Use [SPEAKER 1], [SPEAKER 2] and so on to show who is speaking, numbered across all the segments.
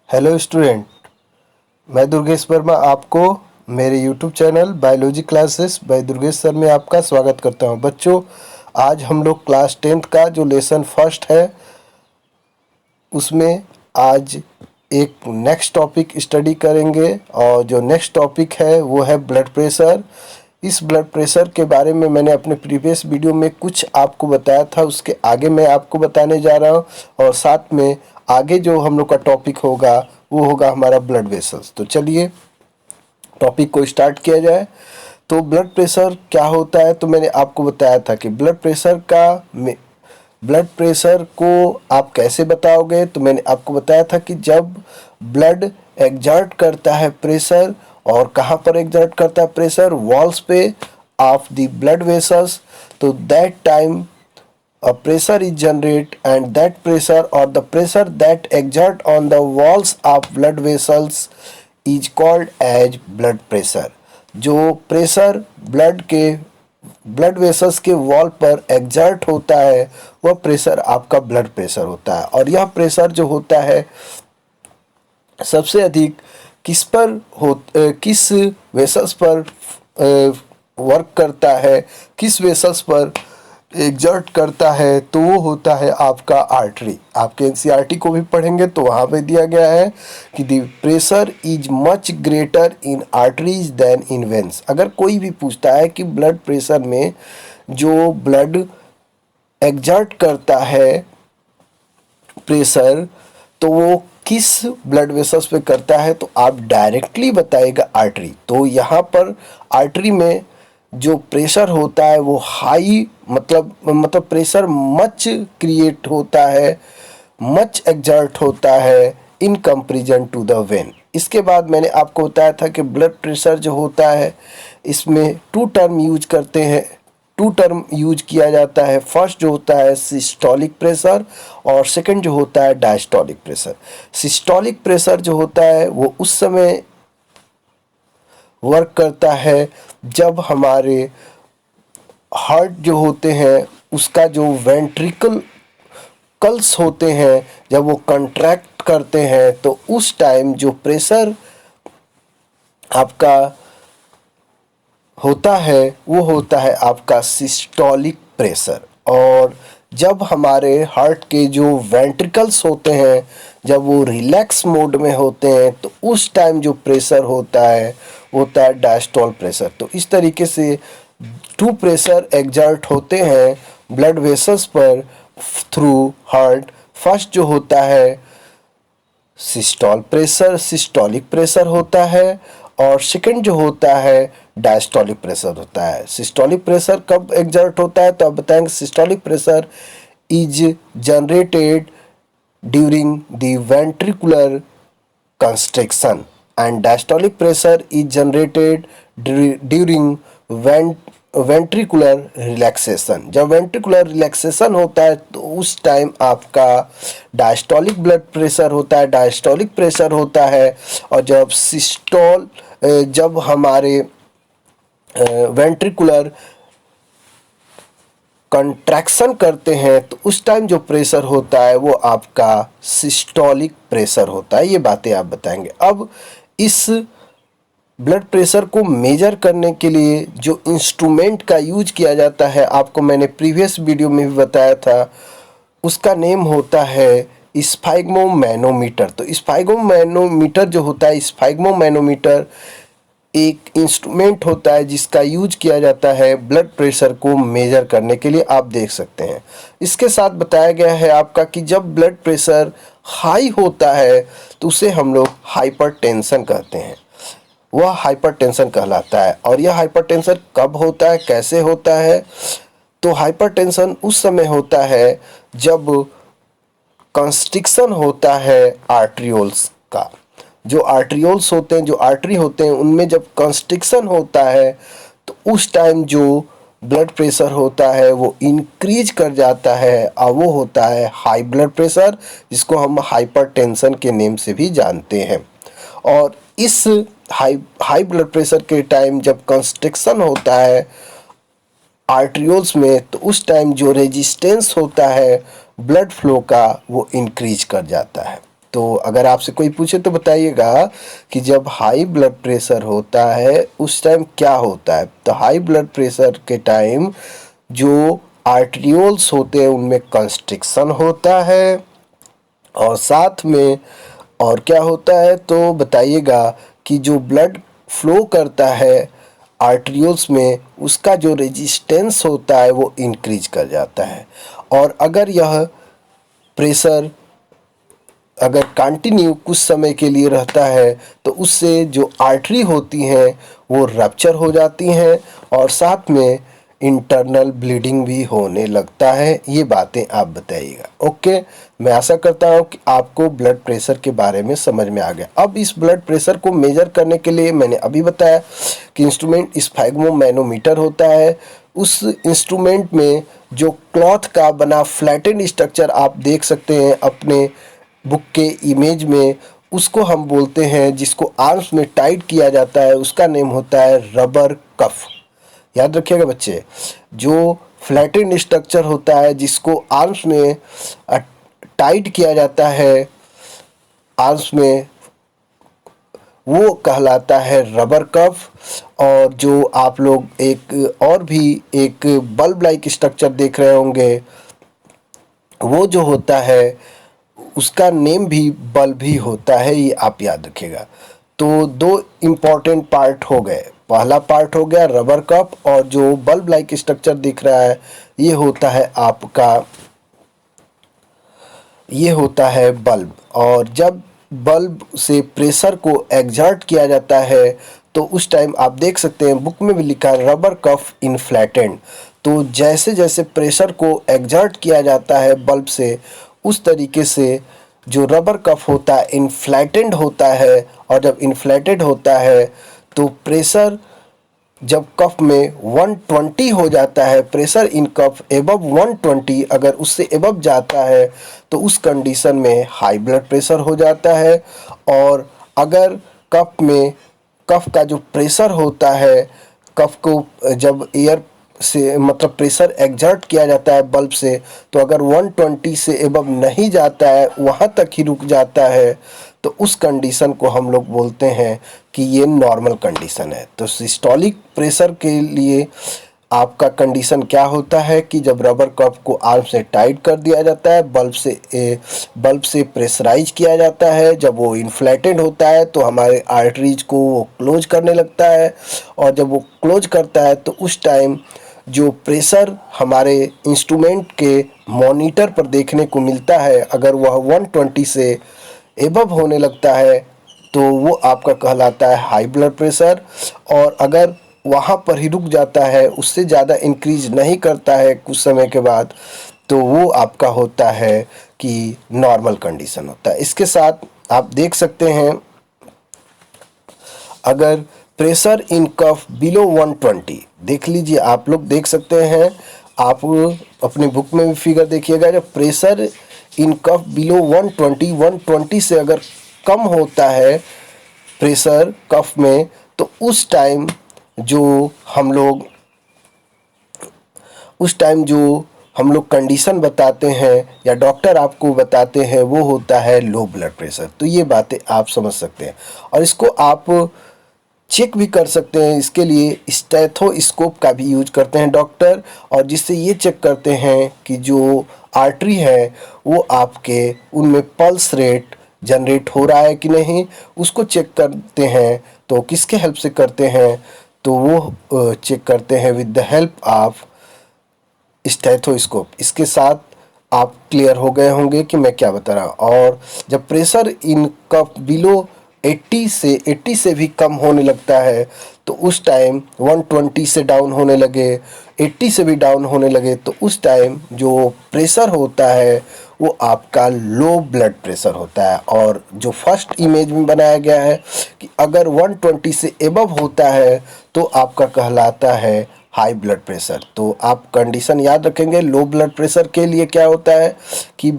[SPEAKER 1] Hello student, मैं दुर्गेश वर्मा आपको मेरे YouTube channel biology classes bye Durgesh sir में आपका स्वागत करता हूं। बच्चों, आज हम लोग क्लास 10th का जो लेसन फर्स्ट है उसमें आज एक नेक्स्ट टॉपिक स्टडी करेंगे और जो नेक्स्ट टॉपिक है वो है ब्लड प्रेशर। इस ब्लड प्रेशर के बारे में मैंने अपने प्रीवियस वीडियो में कुछ आपको बताया था, उसके आगे मैं आपको बताने जा रहा हूँ और साथ में आगे जो हम लोग का टॉपिक होगा वो होगा हमारा ब्लड वेसल्स। तो चलिए टॉपिक को स्टार्ट किया जाए। तो ब्लड प्रेशर क्या होता है, तो मैंने आपको बताया था कि ब्लड प्रेशर को आप कैसे बताओगे। तो मैंने आपको बताया था कि जब ब्लड एग्जर्ट करता है प्रेशर, और कहाँ पर एग्जर्ट करता है प्रेशर, वॉल्स पे ऑफ द ब्लड वेसल्स, तो that time a pressure is generated, and that pressure or the pressure that exert on the walls of blood vessels is called as blood pressure। जो pressure blood vessels के wall पर exert होता है वह pressure आपका blood pressure होता है। और यह प्रेशर जो होता है सबसे अधिक किस वेसल्स पर वर्क करता है, किस वेसल्स पर एग्जर्ट करता है, तो वो होता है आपका आर्टरी। आपके एनसीईआरटी को भी पढ़ेंगे तो वहाँ पे दिया गया है कि the pressure is much greater in arteries than in veins. अगर कोई भी पूछता है कि ब्लड प्रेशर में जो ब्लड एग्जर्ट करता है प्रेशर, तो वो किस ब्लड वेसल्स पे करता है, तो आप डायरेक्टली बताइएगा आर्टरी। तो यहाँ पर आर्टरी में जो प्रेशर होता है वो हाई मतलब प्रेशर मच क्रिएट होता है, मच एग्जर्ट होता है in comparison to the vein. इसके बाद मैंने आपको बताया था कि ब्लड प्रेशर जो होता है इसमें टू टर्म यूज किया जाता है। फर्स्ट जो होता है सिस्टोलिक प्रेशर और सेकंड जो होता है डायस्टोलिक प्रेशर। सिस्टोलिक प्रेशर जो होता है वो उस समय वर्क करता है जब हमारे हार्ट जो होते हैं उसका जो वेंट्रिकल्स होते हैं जब वो कंट्रैक्ट करते हैं, तो उस टाइम जो प्रेशर आपका होता है वो होता है आपका सिस्टोलिक प्रेशर। और जब हमारे हार्ट के जो वेंट्रिकल्स होते हैं जब वो रिलैक्स मोड में होते हैं, तो उस टाइम जो प्रेशर होता है डायस्टोल प्रेशर। तो इस तरीके से टू प्रेशर एग्जर्ट होते हैं ब्लड वेसल्स पर थ्रू हार्ट। फर्स्ट जो होता है सिस्टोलिक प्रेशर होता है और सेकंड जो होता है डायस्टोलिक प्रेशर होता है। सिस्टोलिक प्रेशर कब एग्जर्ट होता है, तो आप बताएंगे systolic pressure is generated during the ventricular constriction and diastolic pressure is generated during ventricular relaxation। जब ventricular relaxation होता है तो उस टाइम आपका डायस्टोलिक ब्लड प्रेशर होता है, डायस्टोलिक प्रेशर होता है। और जब हमारे वेंट्रिकुलर कंट्रैक्शन करते हैं तो उस टाइम जो प्रेशर होता है वो आपका सिस्टोलिक प्रेशर होता है। ये बातें आप बताएंगे। अब इस ब्लड प्रेशर को मेजर करने के लिए जो इंस्ट्रूमेंट का यूज किया जाता है, आपको मैंने प्रीवियस वीडियो में भी बताया था, उसका नेम होता है स्फाइग्मोमैनोमीटर। तो स्फाइग्मोमैनोमीटर जो होता है, स्फाइग्मोमैनोमीटर एक इंस्ट्रूमेंट होता है जिसका यूज किया जाता है ब्लड प्रेशर को मेजर करने के लिए। आप देख सकते हैं इसके साथ बताया गया है आपका कि जब ब्लड प्रेशर हाई होता है तो उसे हम लोग हाइपरटेंशन कहते हैं, वह हाइपरटेंशन कहलाता है। और यह हाइपरटेंशन कब होता है, कैसे होता है, तो हाइपरटेंशन उस समय होता है जब कंस्ट्रिक्शन होता है आर्टरियोल्स का। जो आर्टरियोल्स होते हैं, जो आर्टरी होते हैं, उनमें जब कंस्ट्रिक्शन होता है तो उस टाइम जो ब्लड प्रेशर होता है वो इंक्रीज कर जाता है और वो होता है हाई ब्लड प्रेशर, जिसको हम हाइपरटेंशन के नेम से भी जानते हैं। और इस हाई ब्लड प्रेशर के टाइम जब कंस्ट्रिक्शन होता है आर्टरियोल्स में, तो उस टाइम जो रेजिस्टेंस होता है ब्लड फ्लो का वो इंक्रीज कर जाता है। तो अगर आपसे कोई पूछे तो बताइएगा कि जब हाई ब्लड प्रेशर होता है उस टाइम क्या होता है। तो हाई ब्लड प्रेशर के टाइम जो आर्टरियोल्स होते हैं उनमें कंस्ट्रिक्शन होता है, और साथ में और क्या होता है तो बताइएगा कि जो ब्लड फ्लो करता है आर्टरियोल्स में उसका जो रेजिस्टेंस होता है वो इंक्रीज कर जाता है। और अगर यह प्रेशर अगर कंटिन्यू कुछ समय के लिए रहता है तो उससे जो आर्टरी होती हैं वो रप्चर हो जाती हैं, और साथ में इंटरनल ब्लीडिंग भी होने लगता है। ये बातें आप बताइएगा। ओके, मैं आशा करता हूँ कि आपको ब्लड प्रेशर के बारे में समझ में आ गया। अब इस ब्लड प्रेशर को मेजर करने के लिए मैंने अभी बताया कि इंस्ट्रूमेंट स्फैग्मोमैनोमीटर होता है। उस इंस्ट्रूमेंट में जो क्लॉथ का बना फ्लैटेंड स्ट्रक्चर आप देख सकते हैं अपने बुक के इमेज में, उसको हम बोलते हैं, जिसको आर्म्स में टाइट किया जाता है उसका नेम होता है रबर कफ। याद रखिएगा बच्चे, जो फ्लैटेंड स्ट्रक्चर होता है जिसको आर्म्स में टाइट किया जाता है आर्म्स में, वो कहलाता है रबर कफ। और जो आप लोग एक और भी एक बल्ब लाइक स्ट्रक्चर देख रहे होंगे, वो जो होता है उसका नेम भी बल्ब ही होता है, ये आप याद रखिएगा। तो दो इम्पॉर्टेंट पार्ट हो गए, पहला पार्ट हो गया रबर कप, और जो बल्ब लाइक स्ट्रक्चर दिख रहा है ये होता है आपका, ये होता है बल्ब। और जब बल्ब से प्रेशर को एग्जर्ट किया जाता है तो उस टाइम आप देख सकते हैं बुक में भी लिखा है रबर कफ इनफ्लैटेंड। तो जैसे जैसे प्रेशर को एग्जर्ट किया जाता है बल्ब से, उस तरीके से जो रबर कफ होता है इनफ्लैटेंड होता है, और जब इनफ्लैटेड होता है तो प्रेशर जब कफ में 120 हो जाता है, प्रेशर इन कफ एबव 120, अगर उससे एबव जाता है तो उस कंडीशन में हाई ब्लड प्रेशर हो जाता है। और अगर कफ में कफ का जो प्रेशर होता है, कफ को जब एयर से मतलब प्रेशर एग्जर्ट किया जाता है बल्ब से, तो अगर 120 से एबव नहीं जाता है, वहाँ तक ही रुक जाता है, तो उस कंडीशन को हम लोग बोलते हैं कि ये नॉर्मल कंडीशन है। तो सिस्टोलिक प्रेशर के लिए आपका कंडीशन क्या होता है कि जब रबर कप को आर्म से टाइट कर दिया जाता है, बल्ब से प्रेशराइज किया जाता है, जब वो इन्फ्लेटेड होता है तो हमारे आर्टरीज को वो क्लोज करने लगता है, और जब वो क्लोज करता है तो उस टाइम जो प्रेशर हमारे इंस्ट्रूमेंट के मॉनिटर पर देखने को मिलता है, अगर वह 120 से एबव होने लगता है तो वो आपका कहलाता है हाई ब्लड प्रेशर। और अगर वहाँ पर ही रुक जाता है, उससे ज़्यादा इंक्रीज नहीं करता है कुछ समय के बाद, तो वो आपका होता है कि नॉर्मल कंडीशन होता है। इसके साथ आप देख सकते हैं, अगर प्रेशर इन कफ बिलो 120, देख लीजिए, आप लोग देख सकते हैं, आप अपने बुक में भी फिगर देखिएगा, जब प्रेशर इन कफ बिलो 120 से अगर कम होता है प्रेशर कफ में, तो उस टाइम जो हम लोग कंडीशन बताते हैं या डॉक्टर आपको बताते हैं, वो होता है लो ब्लड प्रेशर। तो ये बातें आप समझ सकते हैं, और इसको आप चेक भी कर सकते हैं। इसके लिए स्टेथोस्कोप का भी यूज करते हैं डॉक्टर, और जिससे ये चेक करते हैं कि जो आर्टरी है वो आपके उनमें पल्स रेट जनरेट हो रहा है कि नहीं, उसको चेक करते हैं। तो किसके हेल्प से करते हैं, तो वो चेक करते हैं with the help of stethoscope. इसके साथ आप क्लियर हो गए होंगे कि मैं क्या बता रहा हूँ। और जब प्रेशर इन कफ बिलो 80 से भी कम होने लगता है, तो उस टाइम 120 से डाउन होने लगे, 80 से भी डाउन होने लगे, तो उस टाइम जो प्रेशर होता है वो आपका लो ब्लड प्रेशर होता है। और जो फर्स्ट इमेज में बनाया गया है कि अगर 120 से एबव होता है तो आपका कहलाता है हाई ब्लड प्रेशर। तो आप कंडीशन याद रखेंगे, लो ब्लड प्रेशर के लिए क्या होता है कि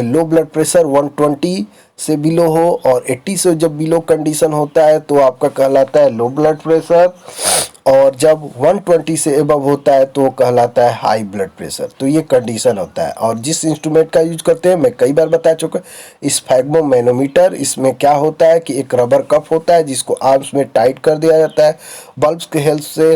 [SPEAKER 1] लो ब्लड प्रेशर 120 से बिलो हो, और 80 से जब बिलो कंडीशन होता है तो आपका कहलाता है लो ब्लड प्रेशर। और जब 120 से एबव होता है तो वो कहलाता है हाई ब्लड प्रेशर। तो ये कंडीशन होता है। और जिस इंस्ट्रूमेंट का यूज करते हैं मैं कई बार बता चुका, स्फैग्मोमैनोमीटर। इसमें क्या होता है कि एक रबर कप होता है जिसको आर्म्स में टाइट कर दिया जाता है, बल्ब के हेल्प से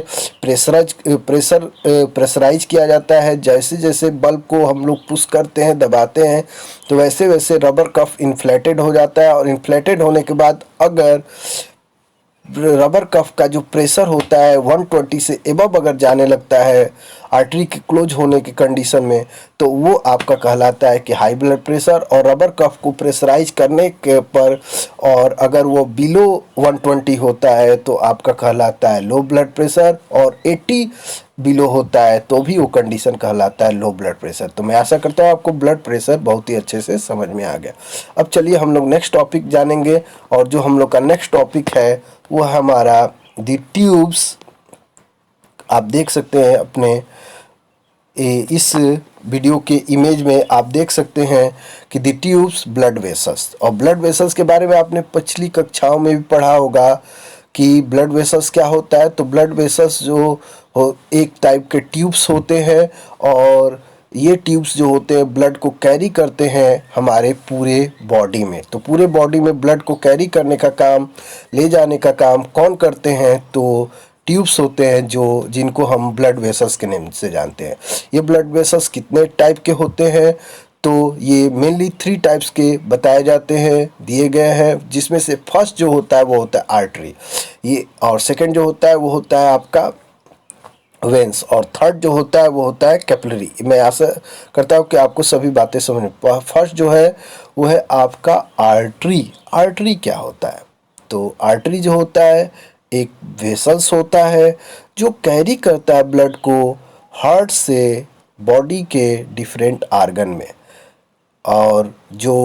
[SPEAKER 1] प्रेशराइज किया जाता है। जैसे जैसे बल्ब को हम लोग पुश करते हैं, दबाते हैं, तो वैसे वैसे रबर कप इन्फ्लेटेड हो जाता है। और इन्फ्लेटेड होने के बाद अगर रबर कफ का जो प्रेशर होता है 120 से एबव अगर जाने लगता है आर्टरी के क्लोज होने की कंडीशन में, तो वो आपका कहलाता है कि हाई ब्लड प्रेशर। और रबर कफ को प्रेशराइज करने के पर और अगर वो बिलो 120 होता है तो आपका कहलाता है लो ब्लड प्रेशर। और 80 बिलो होता है तो भी वो कंडीशन कहलाता है लो ब्लड प्रेशर। तो मैं आशा करता हूँ आपको ब्लड प्रेशर बहुत ही अच्छे से समझ में आ गया। अब चलिए हम लोग नेक्स्ट टॉपिक जानेंगे। और जो हम लोग का नेक्स्ट टॉपिक है वो हमारा द ट्यूब्स। आप देख सकते हैं अपने इस वीडियो के इमेज में आप देख सकते हैं कि द ट्यूब्स ब्लड वेसल्स। और ब्लड वेसल्स के बारे में आपने पिछली कक्षाओं में भी पढ़ा होगा कि ब्लड वेसल्स क्या होता है। तो ब्लड वेसल्स जो हो एक टाइप के ट्यूब्स होते हैं, और ये ट्यूब्स जो होते हैं ब्लड को कैरी करते हैं हमारे पूरे बॉडी में। तो पूरे बॉडी में ब्लड को कैरी करने का काम, ले जाने का काम कौन करते हैं? तो ट्यूब्स होते हैं जो जिनको हम ब्लड वेसल्स के नाम से जानते हैं। ये ब्लड वेसल्स कितने टाइप के होते हैं? तो ये मेनली 3 टाइप्स के बताए जाते हैं, दिए गए हैं। जिसमें से फर्स्ट जो होता है वो होता है आर्टरी, ये। और सेकंड जो होता है वो होता है आपका वेंस। और थर्ड जो होता है वो होता है कैपिलरी। मैं आशा करता हूँ कि आपको सभी बातें समझ में। फर्स्ट जो है वो है आपका आर्टरी। आर्टरी क्या होता है? तो आर्टरी जो होता है एक वेसल्स होता है जो कैरी करता है ब्लड को हार्ट से बॉडी के डिफरेंट आर्गन में। और जो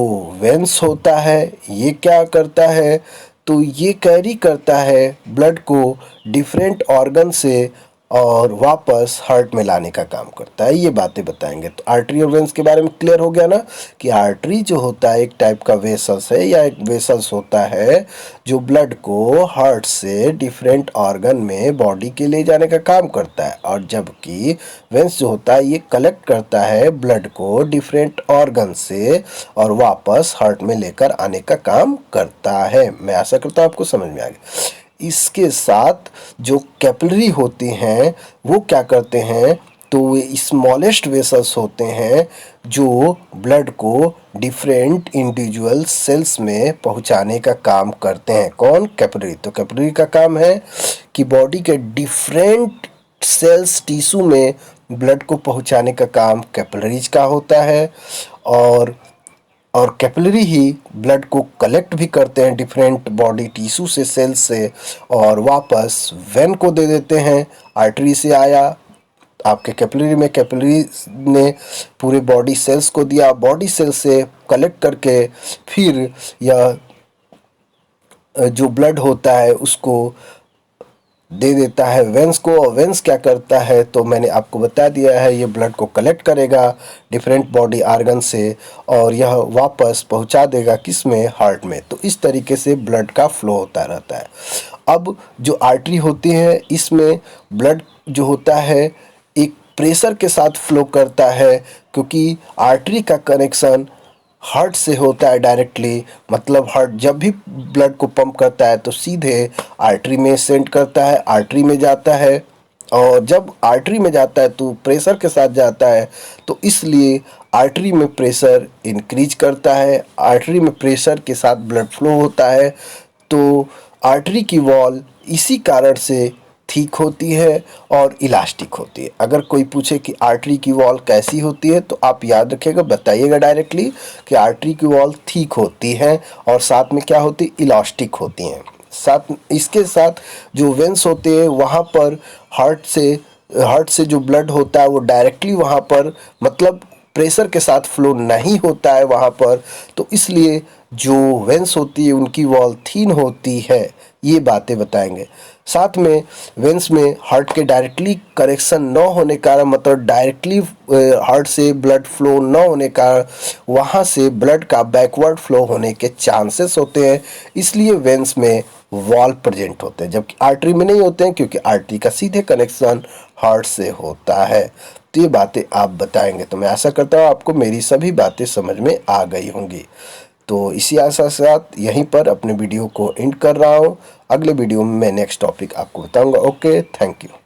[SPEAKER 1] वेंस होता है ये क्या करता है? तो ये कैरी करता है ब्लड को डिफरेंट ऑर्गन से और वापस हार्ट में लाने का काम करता है। ये बातें बताएंगे। तो आर्टरी और वेंस के बारे में क्लियर हो गया ना कि आर्टरी जो होता है एक टाइप का वेसल्स है या एक वेसल्स होता है जो ब्लड को हार्ट से डिफरेंट ऑर्गन में बॉडी के ले जाने का काम करता है। और जबकि वेंस जो होता है ये कलेक्ट करता है ब्लड को डिफरेंट ऑर्गन से और वापस हार्ट में लेकर आने का काम करता है। मैं आशा करता हूँ आपको समझ में आ गया। इसके साथ जो कैपिलरी होती हैं वो क्या करते हैं? तो वे स्मॉलेस्ट वेसल्स होते हैं जो ब्लड को डिफरेंट इंडिविजुअल सेल्स में पहुंचाने का काम करते हैं। कौन? कैपिलरी। तो कैपिलरी का काम है कि बॉडी के डिफरेंट सेल्स टिश्यू में ब्लड को पहुंचाने का काम कैपिलरीज का होता है। और कैपिलरी ही ब्लड को कलेक्ट भी करते हैं डिफरेंट बॉडी टिश्यू से, सेल से, और वापस वेन को दे देते हैं। आर्टरी से आया आपके कैपिलरी में, कैपिलरी ने पूरे बॉडी सेल्स को दिया, बॉडी सेल से कलेक्ट करके फिर यह जो ब्लड होता है उसको दे देता है वेंस को। और वेंस क्या करता है? तो मैंने आपको बता दिया है, ये ब्लड को कलेक्ट करेगा डिफरेंट बॉडी आर्गन से और यह वापस पहुंचा देगा किस में? हार्ट में। तो इस तरीके से ब्लड का फ्लो होता रहता है। अब जो आर्टरी होती है इसमें ब्लड जो होता है एक प्रेशर के साथ फ्लो करता है, क्योंकि आर्टरी का कनेक्शन हार्ट से होता है डायरेक्टली। मतलब हार्ट जब भी ब्लड को पंप करता है तो सीधे आर्टरी में सेंड करता है, आर्टरी में जाता है। और जब आर्टरी में जाता है तो प्रेशर के साथ जाता है, तो इसलिए आर्टरी में प्रेशर इंक्रीज करता है, आर्टरी में प्रेशर के साथ ब्लड फ्लो होता है। तो आर्टरी की वॉल इसी कारण से थिक होती है और इलास्टिक होती है। अगर कोई पूछे कि आर्टरी की वॉल कैसी होती है तो आप याद रखिएगा, बताइएगा डायरेक्टली कि आर्टरी की वॉल थिक होती है और साथ में क्या होती है? इलास्टिक होती हैं। साथ इसके साथ जो वेंस होते हैं वहाँ पर हार्ट से जो ब्लड होता है वो डायरेक्टली वहाँ पर मतलब प्रेशर के साथ फ्लो नहीं होता है वहाँ पर। तो इसलिए जो वेंस होती है उनकी वॉल थीन होती है, ये बातें बताएंगे। साथ में वेंस में हार्ट के डायरेक्टली कनेक्शन न होने का मतलब डायरेक्टली हार्ट से ब्लड फ्लो न होने का वहाँ से ब्लड का बैकवर्ड फ्लो होने के चांसेस होते हैं, इसलिए वेंस में वॉल प्रेजेंट होते हैं, जबकि आर्टरी में नहीं होते हैं क्योंकि आर्टरी का सीधे कनेक्शन हार्ट से होता है। तो ये बातें आप बताएंगे, तो मैं आशा करता हूँ आपको मेरी सभी बातें समझ में आ गई होंगी। तो इसी आशा के साथ यहीं पर अपने वीडियो को एंड कर रहा हूँ। अगले वीडियो में मैं नेक्स्ट टॉपिक आपको बताऊंगा। Okay, thank you.